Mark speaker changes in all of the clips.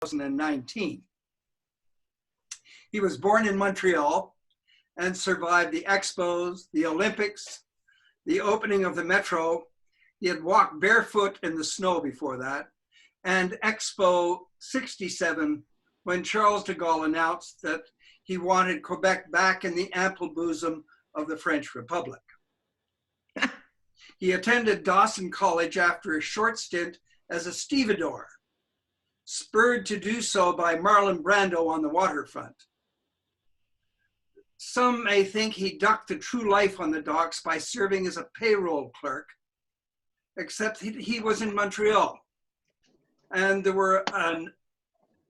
Speaker 1: 2019. He was born in Montreal and survived the Expos, the Olympics, the opening of the Metro. He had walked barefoot in the snow before that, and Expo 67, when Charles de Gaulle announced that he wanted Quebec back in the ample bosom of the French Republic. He attended Dawson College after a short stint as a stevedore, spurred to do so by Marlon Brando on the waterfront. Some may think he ducked the true life on the docks by serving as a payroll clerk, except he was in Montreal, and there were an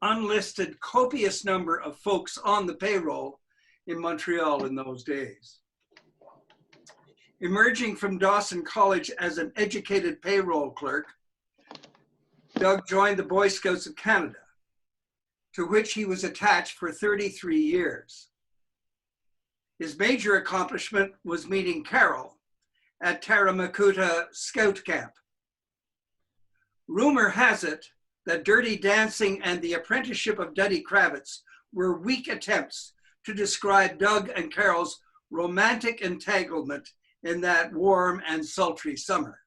Speaker 1: unlisted copious number of folks on the payroll in Montreal in those days. Emerging from Dawson College as an educated payroll clerk, Doug joined the Boy Scouts of Canada, to which he was attached for 33 years. His major accomplishment was meeting Carol at Taramakuta Scout Camp. Rumor has it that Dirty Dancing and the Apprenticeship of Duddy Kravitz were weak attempts to describe Doug and Carol's romantic entanglement in that warm and sultry summer.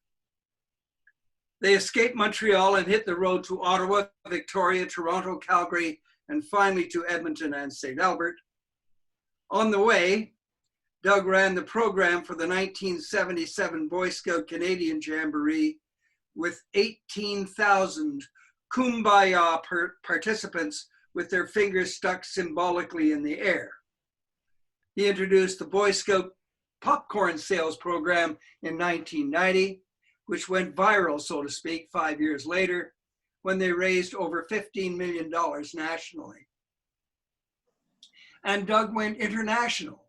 Speaker 1: They escaped Montreal and hit the road to Ottawa, Victoria, Toronto, Calgary, and finally to Edmonton and St. Albert. On the way, Doug ran the program for the 1977 Boy Scout Canadian Jamboree with 18,000 kumbaya participants with their fingers stuck symbolically in the air. He introduced the Boy Scout popcorn sales program in 1990, which went viral, so to speak, 5 years later, when they raised over $15 million nationally. And Doug went international,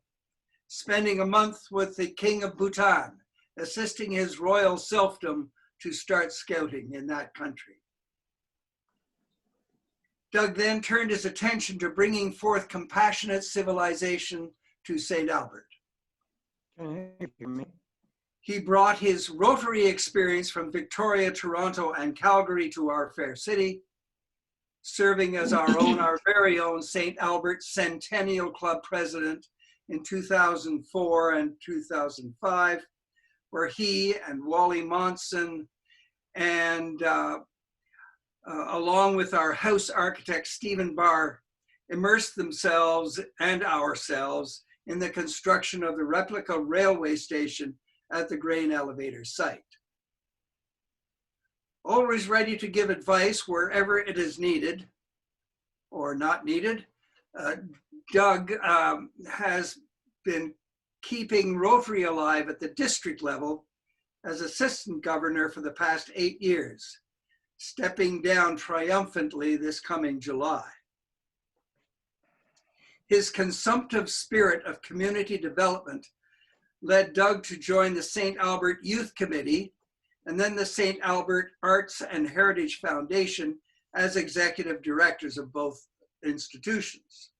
Speaker 1: spending a month with the King of Bhutan, assisting his royal selfdom to start scouting in that country. Doug then turned his attention to bringing forth compassionate civilization to St. Albert.
Speaker 2: Can you hear me?
Speaker 1: He brought his Rotary experience from Victoria, Toronto, and Calgary to our fair city, serving as our very own St. Albert Centennial Club president in 2004 and 2005, where he and Wally Monson and along with our house architect, Stephen Barr, immersed themselves and ourselves in the construction of the replica railway station at the grain elevator site. Always ready to give advice wherever it is needed or not needed, Doug has been keeping Rotary alive at the district level as assistant governor for the past 8 years, stepping down triumphantly this coming July. His consumptive spirit of community development led Doug to join the St. Albert Youth Committee and then the St. Albert Arts and Heritage Foundation as executive directors of both institutions.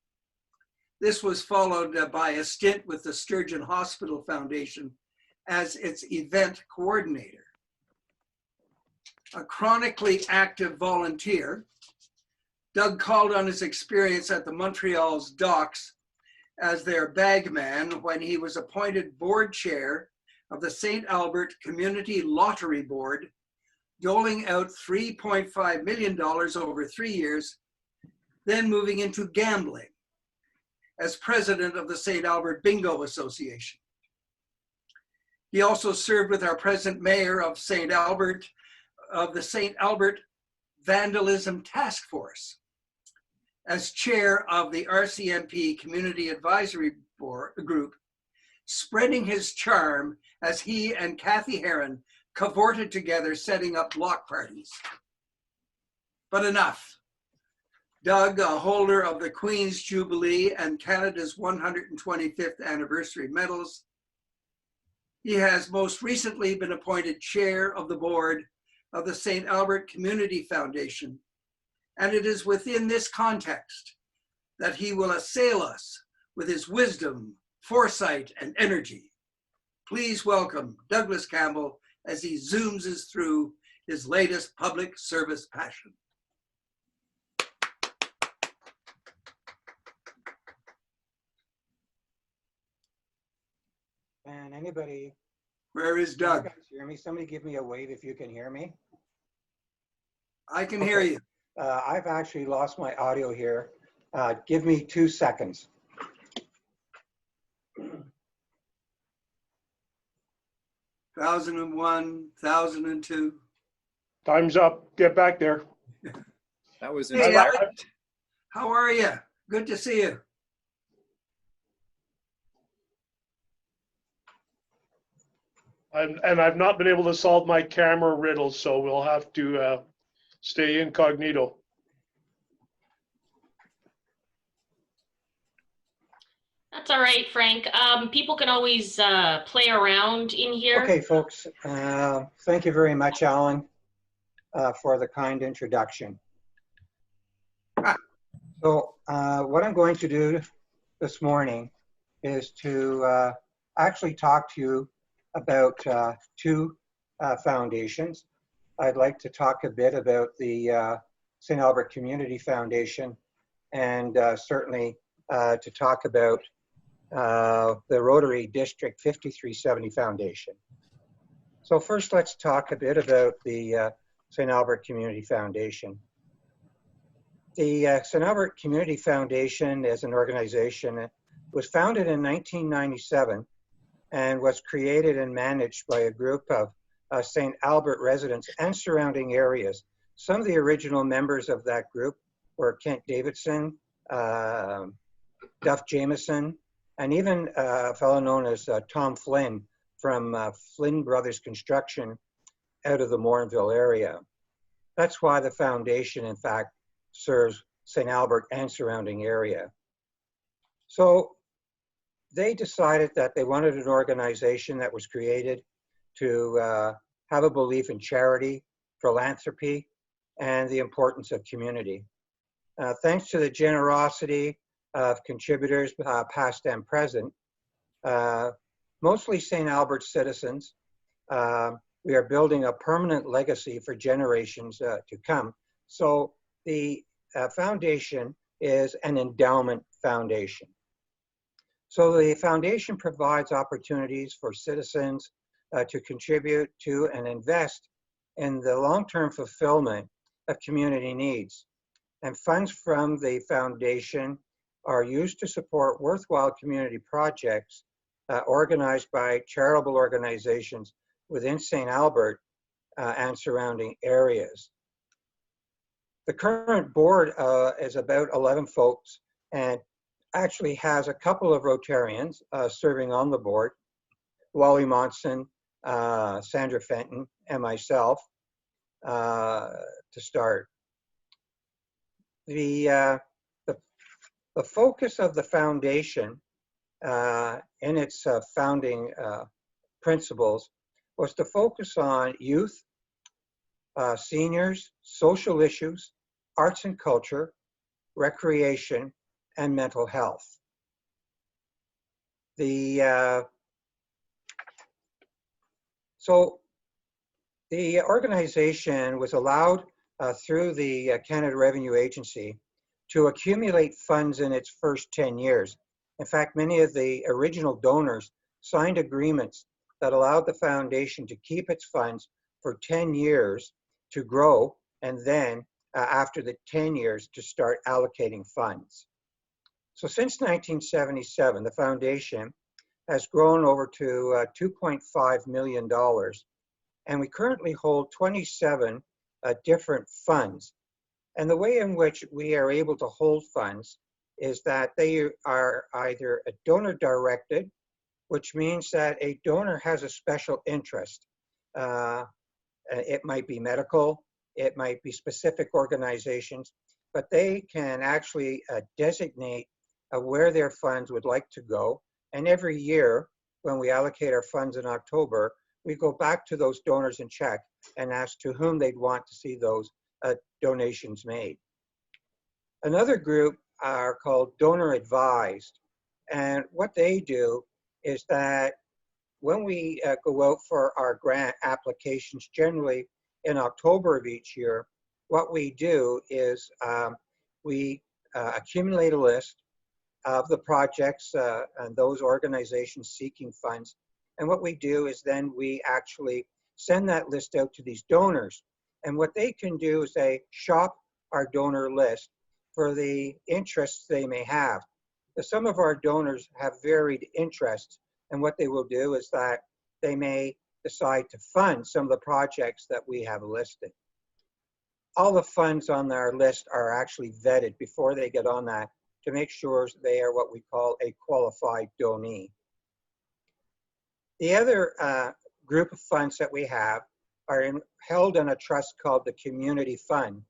Speaker 1: This was followed by a stint with the Sturgeon Hospital Foundation as its event coordinator. A chronically active volunteer, Doug called on his experience at the Montreal's docks as their bagman when he was appointed board chair of the St. Albert Community Lottery Board, doling out $3.5 million over 3 years, then moving into gambling as president of the St. Albert Bingo Association. He also served with our present mayor of St. Albert, of the St. Albert Vandalism Task Force, as chair of the RCMP Community Advisory Group, spreading his charm as he and Kathy Heron cavorted together setting up block parties. But enough. Doug, a holder of the Queen's Jubilee and Canada's 125th anniversary medals, he has most recently been appointed chair of the board of the St. Albert Community Foundation, and it is within this context that he will assail us with his wisdom, foresight, and energy. Please welcome Douglas Campbell as he zooms us through his latest public service passion.
Speaker 2: anybody,
Speaker 1: Where is
Speaker 2: can you
Speaker 1: Doug?
Speaker 2: guys hear me? Somebody give me a wave if you can hear me.
Speaker 1: I can hear
Speaker 2: Okay.
Speaker 1: you.
Speaker 2: I've actually lost my audio here. Give me 2 seconds.
Speaker 1: 1001, 1002.
Speaker 3: Time's up. Get back there.
Speaker 4: That was
Speaker 1: Hey,
Speaker 4: inspiring.
Speaker 1: Alex, how are you? Good to see you.
Speaker 3: And I've not been able to solve my camera riddle, so we'll have to stay incognito.
Speaker 5: That's all right, Frank. People can always play around in here.
Speaker 2: Okay, folks. Thank you very much, Alan, for the kind introduction. So what I'm going to do this morning is to actually talk to you about 2 foundations. I'd like to talk a bit about the St. Albert Community Foundation, and certainly to talk about the Rotary District 5370 Foundation. So first, let's talk a bit about the St. Albert Community Foundation. The St. Albert Community Foundation as an organization was founded in 1997 and was created and managed by a group of St. Albert residents and surrounding areas. Some of the original members of that group were Kent Davidson, Duff Jameson, and even a fellow known as Tom Flynn from Flynn Brothers Construction out of the Morinville area. That's why the foundation, in fact, serves St. Albert and surrounding area. So they decided that they wanted an organization that was created to have a belief in charity, philanthropy, and the importance of community. Thanks to the generosity of contributors, past and present, mostly St. Albert citizens, we are building a permanent legacy for generations to come. So the foundation is an endowment foundation. So the foundation provides opportunities for citizens to contribute to and invest in the long-term fulfillment of community needs. And funds from the foundation are used to support worthwhile community projects organized by charitable organizations within St. Albert and surrounding areas. The current board is about 11 folks and actually has a couple of Rotarians serving on the board, Wally Monson, Sandra Fenton, and myself to start. The focus of the foundation in its founding principles was to focus on youth, seniors, social issues, arts and culture, recreation, and mental health. So the organization was allowed through the Canada Revenue Agency to accumulate funds in its first 10 years. In fact, many of the original donors signed agreements that allowed the foundation to keep its funds for 10 years to grow, and then after the 10 years to start allocating funds. So since 1977, the foundation has grown over to $2.5 million, and we currently hold 27 different funds. And the way in which we are able to hold funds is that they are either a donor directed, which means that a donor has a special interest. It might be medical, it might be specific organizations, but they can actually designate where their funds would like to go. And every year, when we allocate our funds in October, we go back to those donors and check and ask to whom they'd want to see those donations made. Another group are called donor advised. And what they do is that when we go out for our grant applications, generally in October of each year, what we do is we accumulate a list of the projects and those organizations seeking funds And what we do is then we actually send that list out to these donors. And what they can do is they shop our donor list for the interests they may have. Some of our donors have varied interests, and what they will do is that they may decide to fund some of the projects that we have listed. All the funds on our list are actually vetted before they get on that to make sure they are what we call a qualified donee. The other group of funds that we have are held in a trust called the Community Fund.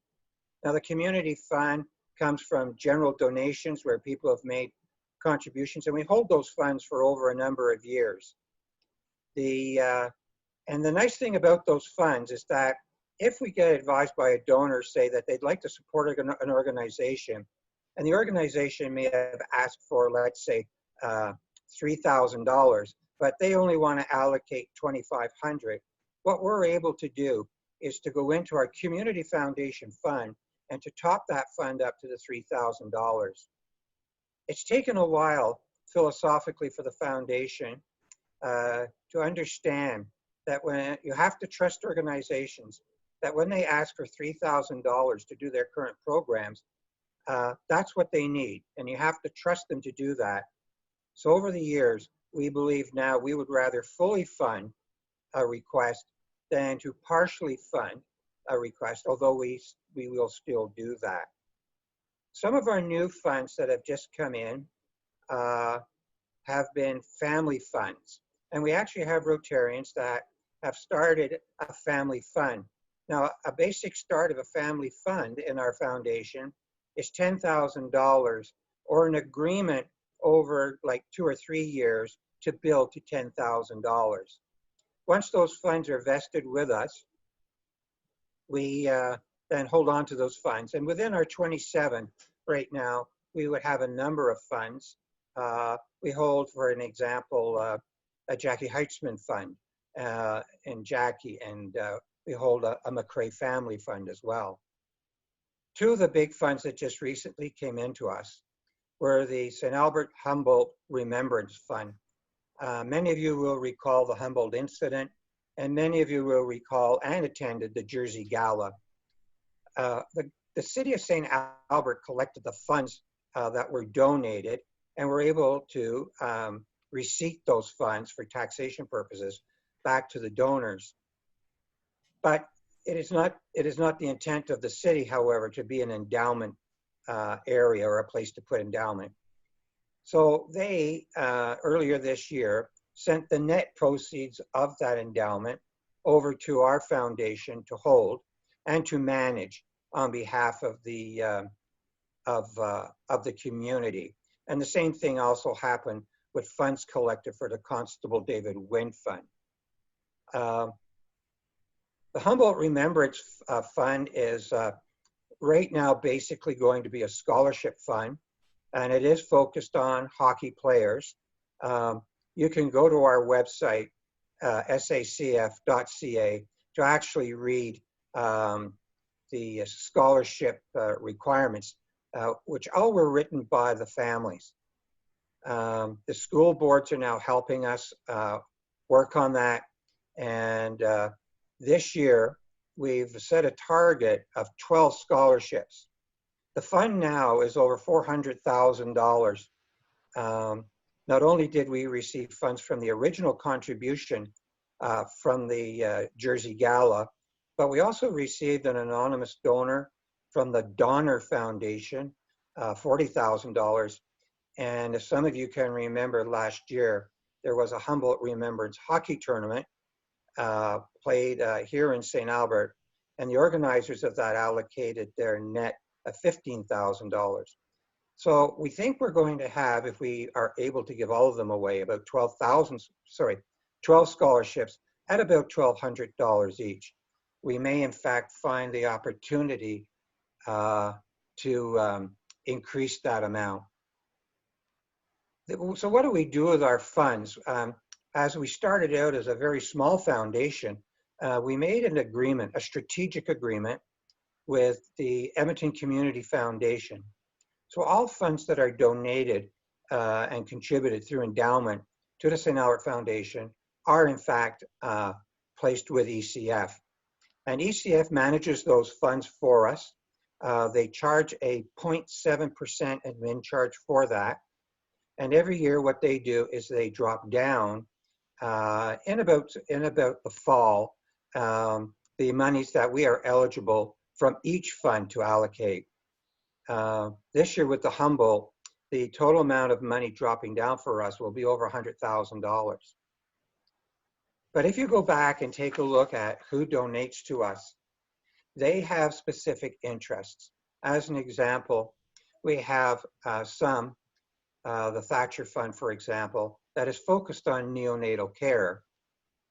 Speaker 2: Now, the Community Fund comes from general donations where people have made contributions, and we hold those funds for over a number of years. And the nice thing about those funds is that if we get advised by a donor, say that they'd like to support an organization, and the organization may have asked for, let's say, $3,000, but they only want to allocate $2,500, what we're able to do is to go into our Community Foundation Fund and to top that fund up to the $3,000. It's taken a while philosophically for the foundation to understand that when you have to trust organizations, that when they ask for $3,000 to do their current programs, that's what they need, and you have to trust them to do that. So over the years, we believe now we would rather fully fund a request than to partially fund a request, although we will still do that. Some of our new funds that have just come in have been family funds, and we actually have Rotarians that have started a family fund. Now, a basic start of a family fund in our foundation is $10,000 or an agreement over like 2 or 3 years to build to $10,000. Once those funds are vested with us, we then hold on to those funds. And within our 27 right now, we would have a number of funds. We hold, for an example, a Jackie Heitzman fund and Jackie, and we hold a McRae family fund as well. Two of the big funds that just recently came into us were the St. Albert Humboldt Remembrance Fund. Many of you will recall the Humboldt incident, and many of you will recall and attended the Jersey Gala. The city of St. Albert collected the funds that were donated, and were able to receipt those funds for taxation purposes back to the donors. But it is not the intent of the city, however, to be an endowment area or a place to put endowment. So they, earlier this year, sent the net proceeds of that endowment over to our foundation to hold and to manage on behalf of the community. And the same thing also happened with funds collected for the Constable David Wynn Fund. The Humboldt Remembrance Fund is right now basically going to be a scholarship fund, and it is focused on hockey players. You can go to our website, sacf.ca, to actually read the scholarship requirements, which all were written by the families. The school boards are now helping us work on that, and this year we've set a target of 12 scholarships. The fund now is over $400,000. Not only did we receive funds from the original contribution from the Jersey Gala, but we also received an anonymous donor from the Donner Foundation, $40,000. And as some of you can remember, last year, there was a Humboldt Remembrance hockey tournament played here in St. Albert, and the organizers of that allocated their net of $15,000. So we think we're going to have, if we are able to give all of them away, about 12 scholarships at about $1,200 each. We may in fact find the opportunity to increase that amount. So what do we do with our funds? As we started out as a very small foundation, we made an agreement, a strategic agreement with the Edmonton Community Foundation. So all funds that are donated and contributed through endowment to the St. Albert Foundation are in fact placed with ECF. And ECF manages those funds for us. They charge a 0.7% admin charge for that. And every year what they do is they drop down in about the fall, the monies that we are eligible from each fund to allocate. This year with the Humboldt, the total amount of money dropping down for us will be over $100,000. But if you go back and take a look at who donates to us, they have specific interests. As an example, we have the Thatcher Fund, for example, that is focused on neonatal care,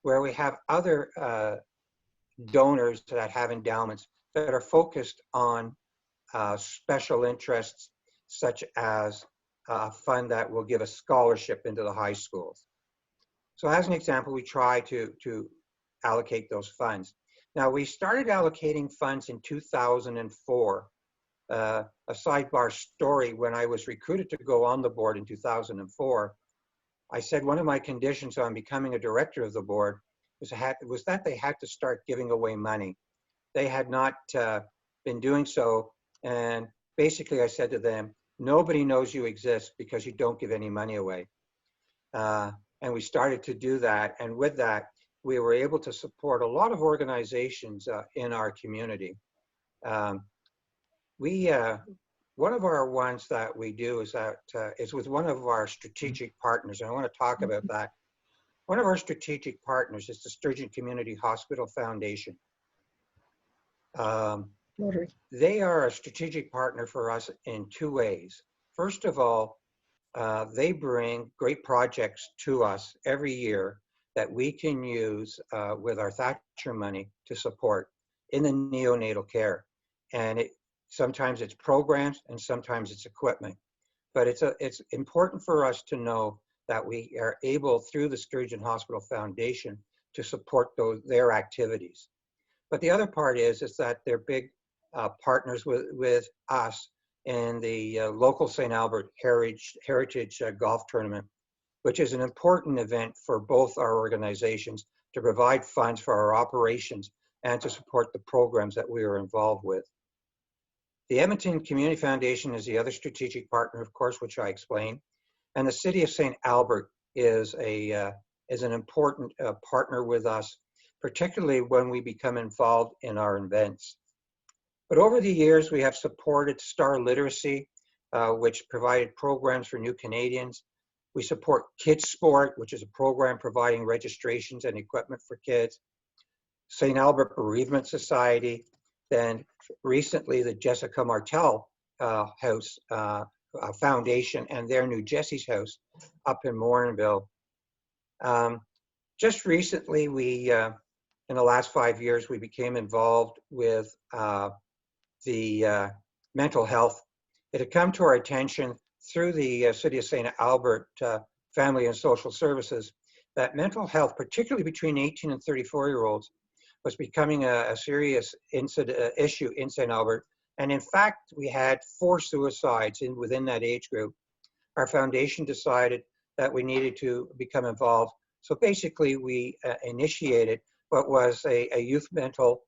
Speaker 2: where we have other donors that have endowments that are focused on special interests, such as a fund that will give a scholarship into the high schools. So as an example, we try to allocate those funds. Now, we started allocating funds in 2004. A sidebar story, when I was recruited to go on the board in 2004, I said one of my conditions on becoming a director of the board was that they had to start giving away money. They had not been doing so, and basically I said to them, nobody knows you exist because you don't give any money away. And we started to do that, and with that, we were able to support a lot of organizations in our community. One of our ones that we do is with one of our strategic partners, and I want to talk about that. One of our strategic partners is the Sturgeon Community Hospital Foundation.
Speaker 6: Rotary.
Speaker 2: They are a strategic partner for us in two ways. First of all, they bring great projects to us every year that we can use with our Thatcher money to support in the neonatal care. And sometimes it's programs and sometimes it's equipment. But it's important for us to know that we are able, through the Sturgeon Hospital Foundation, to support their activities. But the other part is that they're big partners with us in the local St. Albert Heritage Golf Tournament, which is an important event for both our organizations to provide funds for our operations and to support the programs that we are involved with. The Edmonton Community Foundation is the other strategic partner, of course, which I explained. And the City of St. Albert is an important partner with us, particularly when we become involved in our events. But over the years, we have supported Star Literacy, which provided programs for new Canadians. We support Kids Sport, which is a program providing registrations and equipment for kids. St. Albert Bereavement Society, then recently the Jessica Martel House Foundation and their new Jesse's House up in Morinville. Just recently, in the last 5 years, we became involved with the mental health. It had come to our attention through the City of St. Albert Family and Social Services that mental health, particularly between 18 and 34-year-olds, was becoming a serious issue in St. Albert. And in fact, we had 4 suicides within that age group. Our foundation decided that we needed to become involved. So basically, we initiated what was a youth mental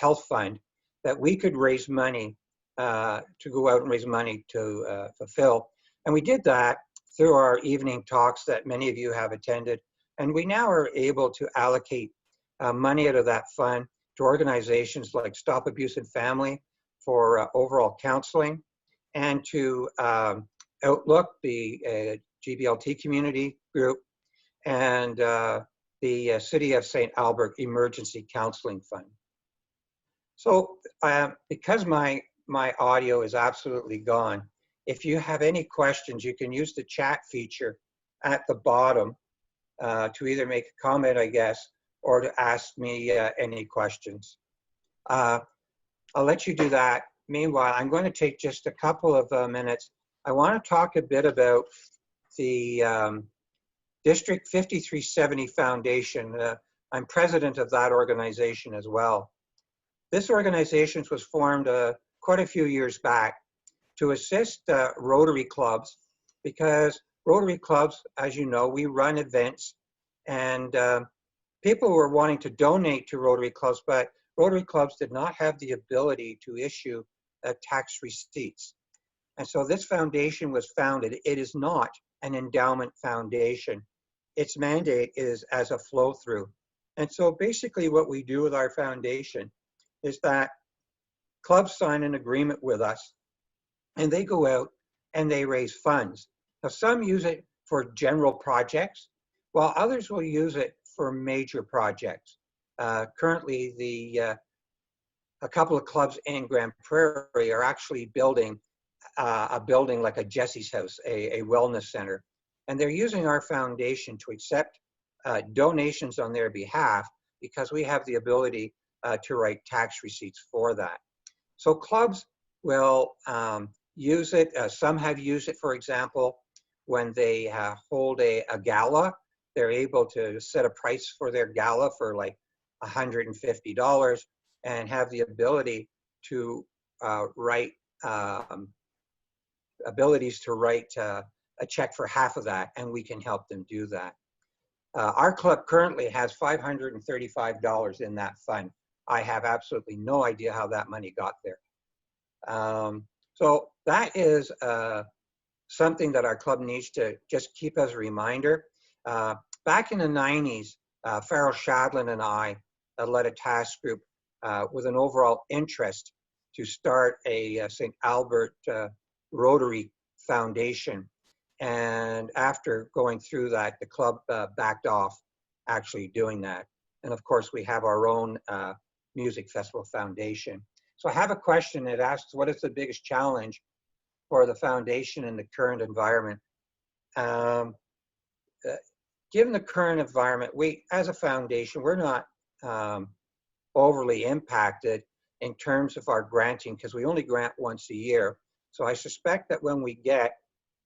Speaker 2: health fund that we could raise money to go out and raise money to fulfill. And we did that through our evening talks that many of you have attended. And we now are able to allocate money out of that fund to organizations like Stop Abuse in Family for overall counseling, and to Outlook, the GBLT community group, and the City of St. Albert Emergency Counseling Fund. So because my audio is absolutely gone, if you have any questions, you can use the chat feature at the bottom to either make a comment, I guess, or to ask me any questions. I'll let you do that. Meanwhile, I'm going to take just a couple of minutes. I want to talk a bit about the District 5370 Foundation. I'm president of that organization as well. This organization was formed quite a few years back to assist Rotary clubs, because Rotary clubs, as you know, we run events And people were wanting to donate to Rotary clubs, but Rotary clubs did not have the ability to issue tax receipts. And so this foundation was founded. It is not an endowment foundation. Its mandate is as a flow through. And so basically what we do with our foundation is that clubs sign an agreement with us and they go out and they raise funds. Now some use it for general projects, while others will use it for major projects. Currently, a couple of clubs in Grand Prairie are actually building a building like a Jesse's House, a wellness center. And they're using our foundation to accept donations on their behalf because we have the ability to write tax receipts for that. So clubs will use it. Some have used it, for example, when they hold a gala. They're able to set a price for their gala for like $150 and have the ability to write a check for half of that, and we can help them do that. Our club currently has $535 in that fund. I have absolutely no idea how that money got there. So that is something that our club needs to just keep as a reminder. Back in the 90s, Farrell Shadlin and I led a task group with an overall interest to start a St. Albert Rotary Foundation. And after going through that, the club backed off actually doing that. And of course, we have our own Music Festival Foundation. So I have a question that asks, what is the biggest challenge for the foundation in the current environment? Given the current environment, we, as a foundation, we're not overly impacted in terms of our granting because we only grant once a year. So I suspect that when we get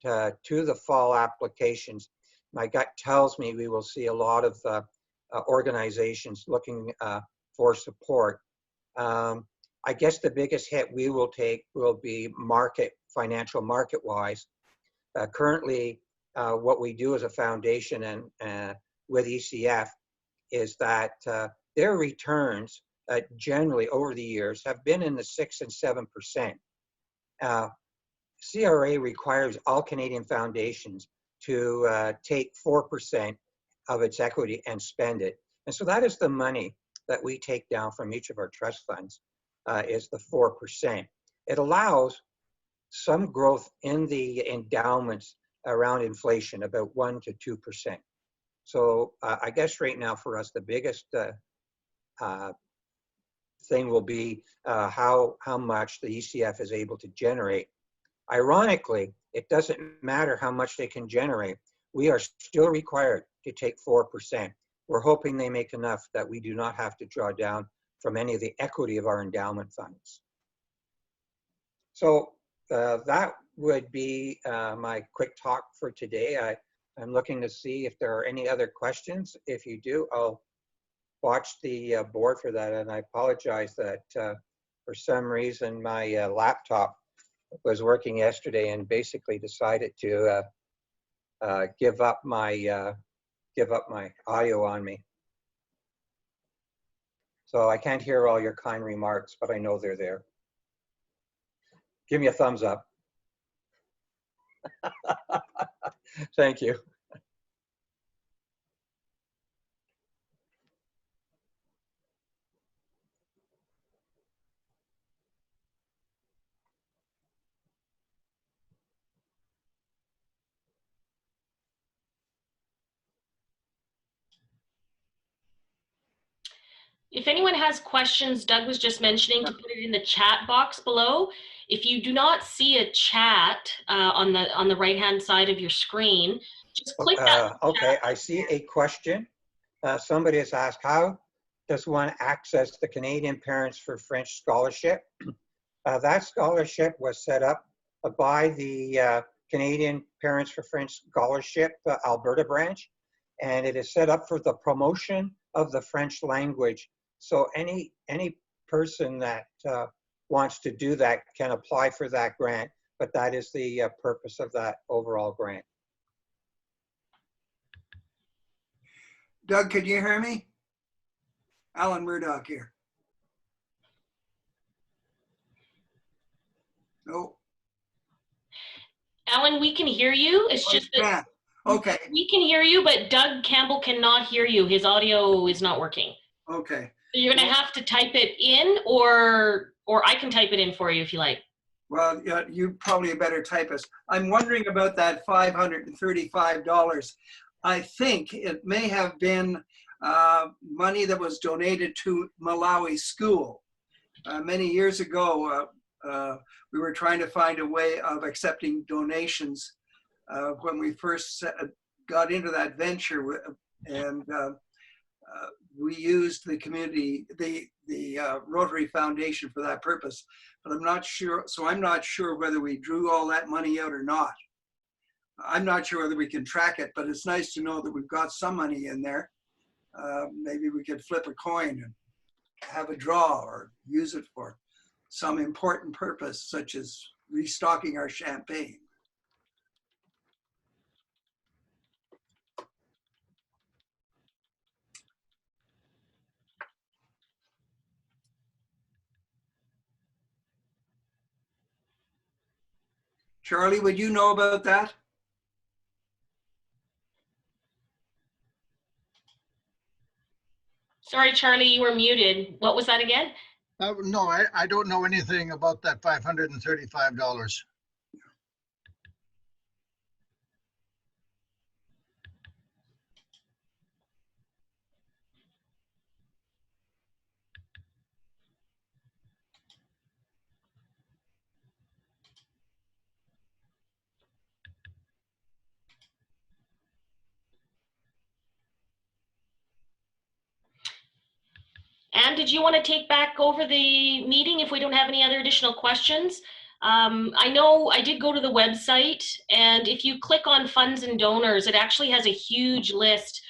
Speaker 2: to the fall applications, my gut tells me we will see a lot of organizations looking for support. I guess the biggest hit we will take will be financial market-wise. Currently, what we do as a foundation and with ECF is that their returns generally over the years have been in the 6 and 7%. CRA requires all Canadian foundations to take 4% of its equity and spend it. And so that is the money that we take down from each of our trust funds, is the 4%. It allows some growth in the endowments around inflation, about 1 to 2%. So I guess right now for us, the biggest thing will be how much the ECF is able to generate. Ironically, it doesn't matter how much they can generate. We are still required to take 4%. We're hoping they make enough that we do not have to draw down from any of the equity of our endowment funds. So that would be my quick talk for today. I'm looking to see if there are any other questions. If you do, I'll watch the board for that. And I apologize that for some reason my laptop was working yesterday and basically decided to give up my audio on me. So I can't hear all your kind remarks, but I know they're there. Give me a thumbs up. Thank you.
Speaker 5: If anyone has questions, Doug was just mentioning to put it in the chat box below. If you do not see a chat on the right-hand side of your screen, just click that.
Speaker 2: Okay, I see a question. Somebody has asked, how does one access the Canadian Parents for French Scholarship? That scholarship was set up by the Canadian Parents for French Scholarship Alberta branch, and it is set up for the promotion of the French language. So any person that wants to do that can apply for that grant, but that is the purpose of that overall grant.
Speaker 1: Doug, can you hear me? Alan Murdoch here. No.
Speaker 5: Alan, we can hear you. It's
Speaker 1: Oh,
Speaker 5: just
Speaker 1: you
Speaker 5: that
Speaker 1: can. Okay.
Speaker 5: we can hear you, but Doug Campbell cannot hear you. His audio is not working.
Speaker 1: Okay.
Speaker 5: So you're going to have to type it in, or I can type it in for you if you like.
Speaker 1: Well, yeah, you probably a better typist. I'm wondering about that $535. I think it may have been money that was donated to Malawi School. Many years ago, we were trying to find a way of accepting donations when we first got into that venture, and we used the community, the Rotary Foundation for that purpose. But I'm not sure, so I'm not sure whether we drew all that money out or not. I'm not sure whether we can track it, but it's nice to know that we've got some money in there. Maybe we could flip a coin and have a draw or use it for some important purpose, such as restocking our champagne. Charlie, would you know about that?
Speaker 5: Sorry, Charlie, you were muted. What was that again?
Speaker 6: No, I don't know anything about that $535.
Speaker 5: Anne, did you want to take back over the meeting if we don't have any other additional questions? I know I did go to the website, and if you click on funds and donors, it actually has a huge list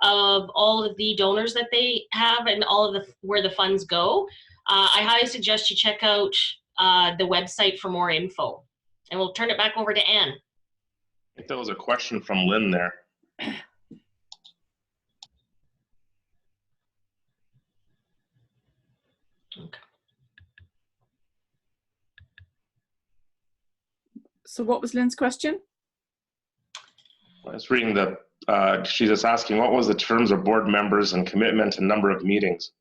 Speaker 5: of all of the donors that they have and all of the where the funds go. I highly suggest you check out the website for more info. And we'll turn it back over to Anne.
Speaker 7: I think there was a question from Lynn there.
Speaker 5: Okay.
Speaker 8: So what was Lynn's question?
Speaker 7: I was reading the, she's just asking, what was the terms of board members and commitment and number of meetings?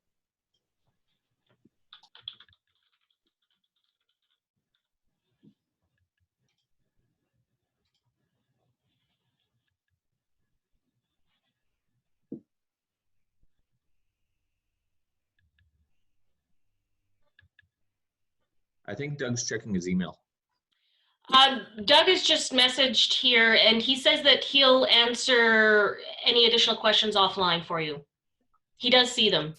Speaker 9: I think Doug's checking his email.
Speaker 5: Doug has just messaged here, and he says that he'll answer any additional questions offline for you. He does see them.